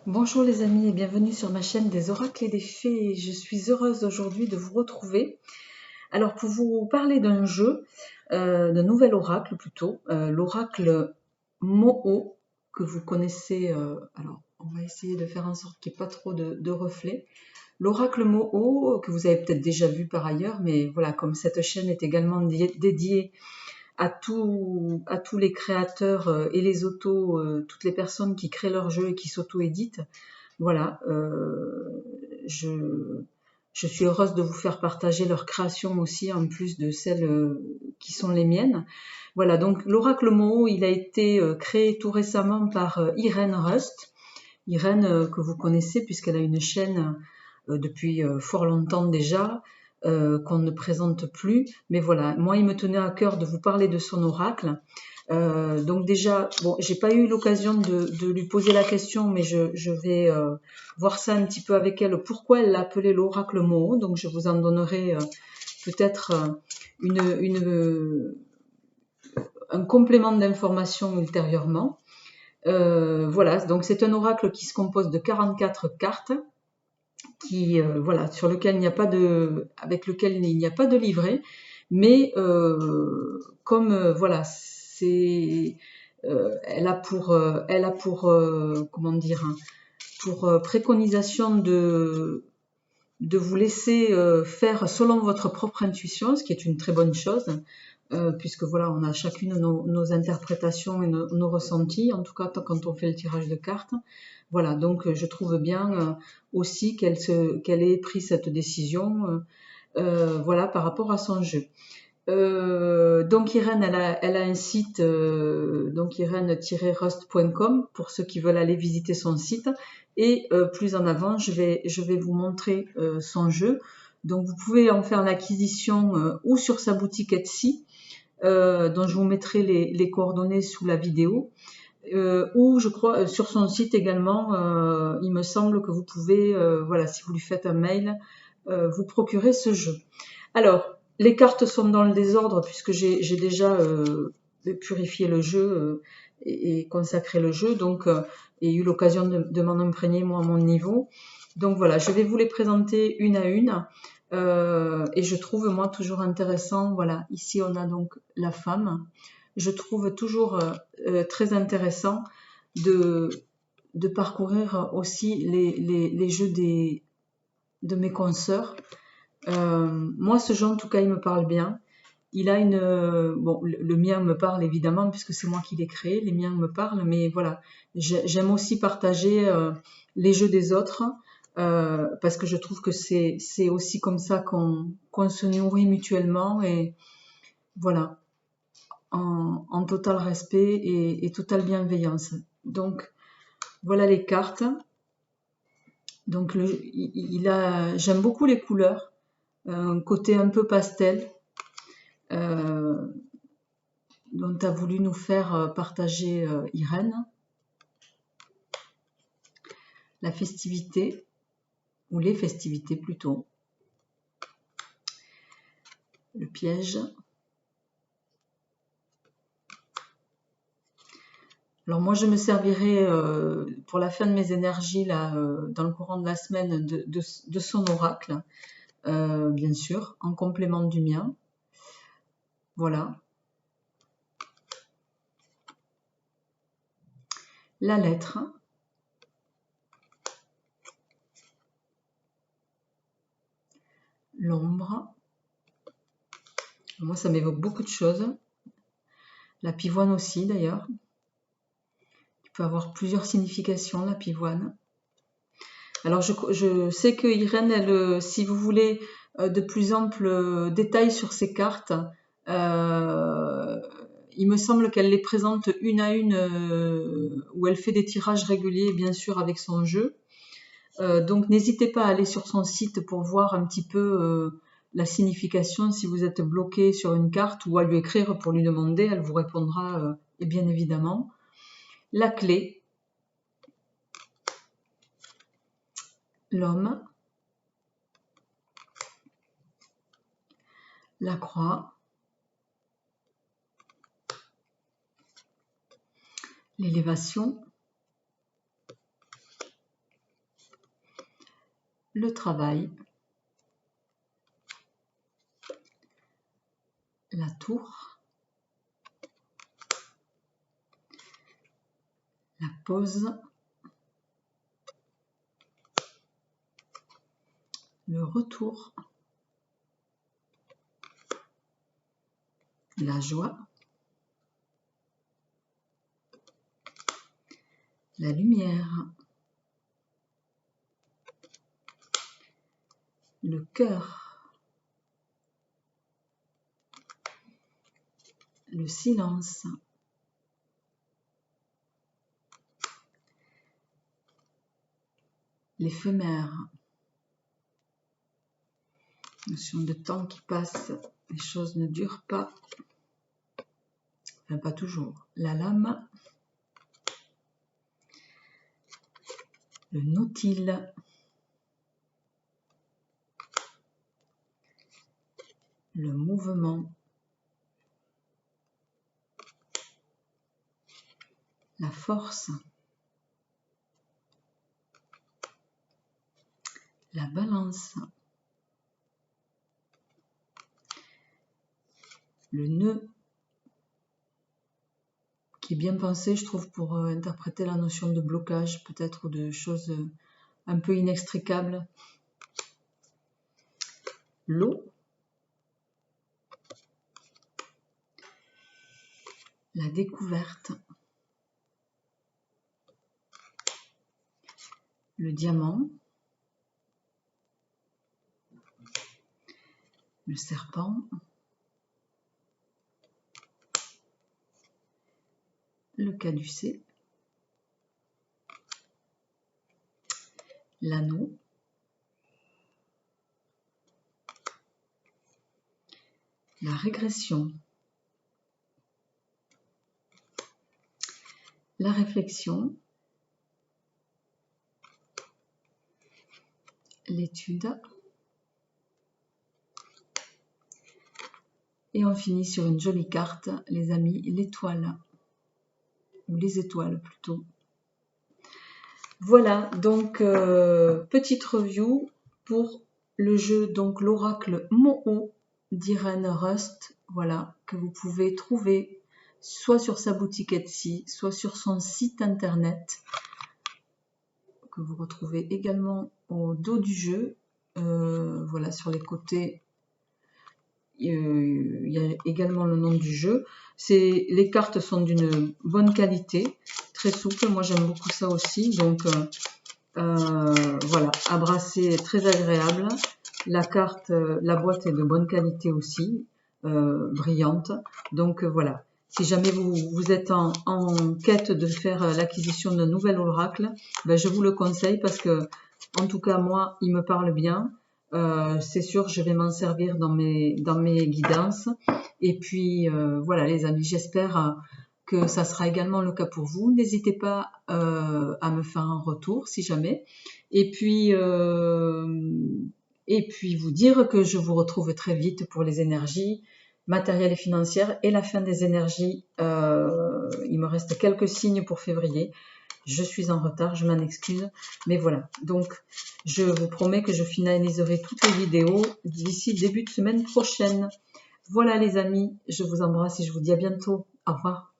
Bonjour les amis et bienvenue sur ma chaîne des oracles et des fées. Je suis heureuse aujourd'hui de vous retrouver. Alors pour vous parler d'un jeu, d'un nouvel oracle plutôt, l'oracle Moho que vous connaissez. Alors on va essayer de faire en sorte qu'il n'y ait pas trop de reflets. L'oracle Moho que vous avez peut-être déjà vu par ailleurs, mais voilà, comme cette chaîne est également dédiée à tous les créateurs et les toutes les personnes qui créent leurs jeux et qui s'auto-éditent. Voilà, je suis heureuse de vous faire partager leurs créations aussi, en plus de celles qui sont les miennes. Voilà, donc l'oracle Moho, il a été créé tout récemment par Irène Rust. Irène que vous connaissez puisqu'elle a une chaîne depuis fort longtemps déjà, qu'on ne présente plus. Mais voilà, moi il me tenait à cœur de vous parler de son oracle. Donc déjà, bon, j'ai pas eu l'occasion de lui poser la question, mais je vais voir ça un petit peu avec elle, pourquoi elle l'a appelé l'oracle Moho. Donc je vous en donnerai peut-être un complément d'information ultérieurement. Voilà, donc c'est un oracle qui se compose de 44 cartes, voilà, sur lequel il n'y a pas avec lequel il n'y a pas de livret, mais comme voilà, elle a pour comment dire, hein, pour préconisation de vous laisser faire selon votre propre intuition, ce qui est une très bonne chose, puisque voilà, on a chacune nos interprétations et nos ressentis, en tout cas quand on fait le tirage de cartes. Voilà, donc je trouve bien aussi qu'elle ait pris cette décision, voilà, par rapport à son jeu. Donc Irène, elle a un site, donc irène-rust.com, pour ceux qui veulent aller visiter son site. Et plus en avant, je vais vous montrer son jeu. Donc vous pouvez en faire l'acquisition ou sur sa boutique Etsy, dont je vous mettrai les coordonnées sous la vidéo. Ou je crois sur son site également, il me semble que vous pouvez, voilà, si vous lui faites un mail, vous procurer ce jeu. Alors, les cartes sont dans le désordre puisque j'ai déjà purifié le jeu et consacré le jeu, donc et eu l'occasion de m'en imprégner moi à mon niveau. Donc voilà, je vais vous les présenter une à une. Et je trouve moi toujours intéressant, voilà, ici on a donc la femme. Je trouve toujours très intéressant de parcourir aussi les jeux de mes consoeurs. Moi, ce jeu, en tout cas, il me parle bien. Il a bon, le mien me parle évidemment puisque c'est moi qui l'ai créé. Les miens me parlent, mais voilà, j'aime aussi partager les jeux des autres parce que je trouve que c'est aussi comme ça qu'on se nourrit mutuellement et voilà, en total respect et totale bienveillance. Donc voilà les cartes. Donc j'aime beaucoup les couleurs, un côté un peu pastel. Dont a voulu nous faire partager Irène. La festivité, ou les festivités plutôt. Le piège. Alors moi je me servirai pour la fin de mes énergies là, dans le courant de la semaine de son oracle, bien sûr, en complément du mien. Voilà. La lettre. L'ombre. Moi ça m'évoque beaucoup de choses. La pivoine aussi d'ailleurs. Il peut avoir plusieurs significations la pivoine. Alors je sais que Irène, elle, si vous voulez de plus amples détails sur ces cartes, il me semble qu'elle les présente une à une, où elle fait des tirages réguliers, bien sûr, avec son jeu. Donc n'hésitez pas à aller sur son site pour voir un petit peu la signification si vous êtes bloqué sur une carte, ou à lui écrire pour lui demander, elle vous répondra et bien évidemment. La clé, l'homme, la croix, l'élévation, le travail, la tour, la pause, le retour, la joie, la lumière, le cœur, le silence, l'éphémère, notion de temps qui passe, les choses ne durent pas, enfin pas toujours, la lame, le nautile, le mouvement, la force, la balance, le nœud, qui est bien pensé, je trouve, pour interpréter la notion de blocage, peut-être, ou de choses un peu inextricables. L'eau, la découverte, le diamant, le serpent, le caducée, l'anneau, la régression, la réflexion, l'étude, et on finit sur une jolie carte, les amis, l'étoile, ou les étoiles plutôt. Voilà, donc petite review pour le jeu, donc l'oracle Moho d'Irene Rust, voilà, que vous pouvez trouver soit sur sa boutique Etsy, soit sur son site internet, que vous retrouvez également au dos du jeu, voilà, sur les côtés. Il y a également le nom du jeu. Les cartes sont d'une bonne qualité, très souple. Moi, j'aime beaucoup ça aussi. Donc, voilà, à brasser, très agréable. La boîte est de bonne qualité aussi, brillante. Donc, voilà. Si jamais vous êtes en quête de faire l'acquisition d'un nouvel oracle, ben, je vous le conseille parce que, en tout cas, moi, il me parle bien. C'est sûr, je vais m'en servir dans mes guidances. Et puis, voilà, les amis, j'espère que ça sera également le cas pour vous. N'hésitez pas à me faire un retour si jamais. Et puis vous dire que je vous retrouve très vite pour les énergies matérielles et financières et la fin des énergies. Il me reste quelques signes pour février. Je suis en retard, je m'en excuse. Mais voilà, donc je vous promets que je finaliserai toutes les vidéos d'ici début de semaine prochaine. Voilà les amis, je vous embrasse et je vous dis à bientôt. Au revoir.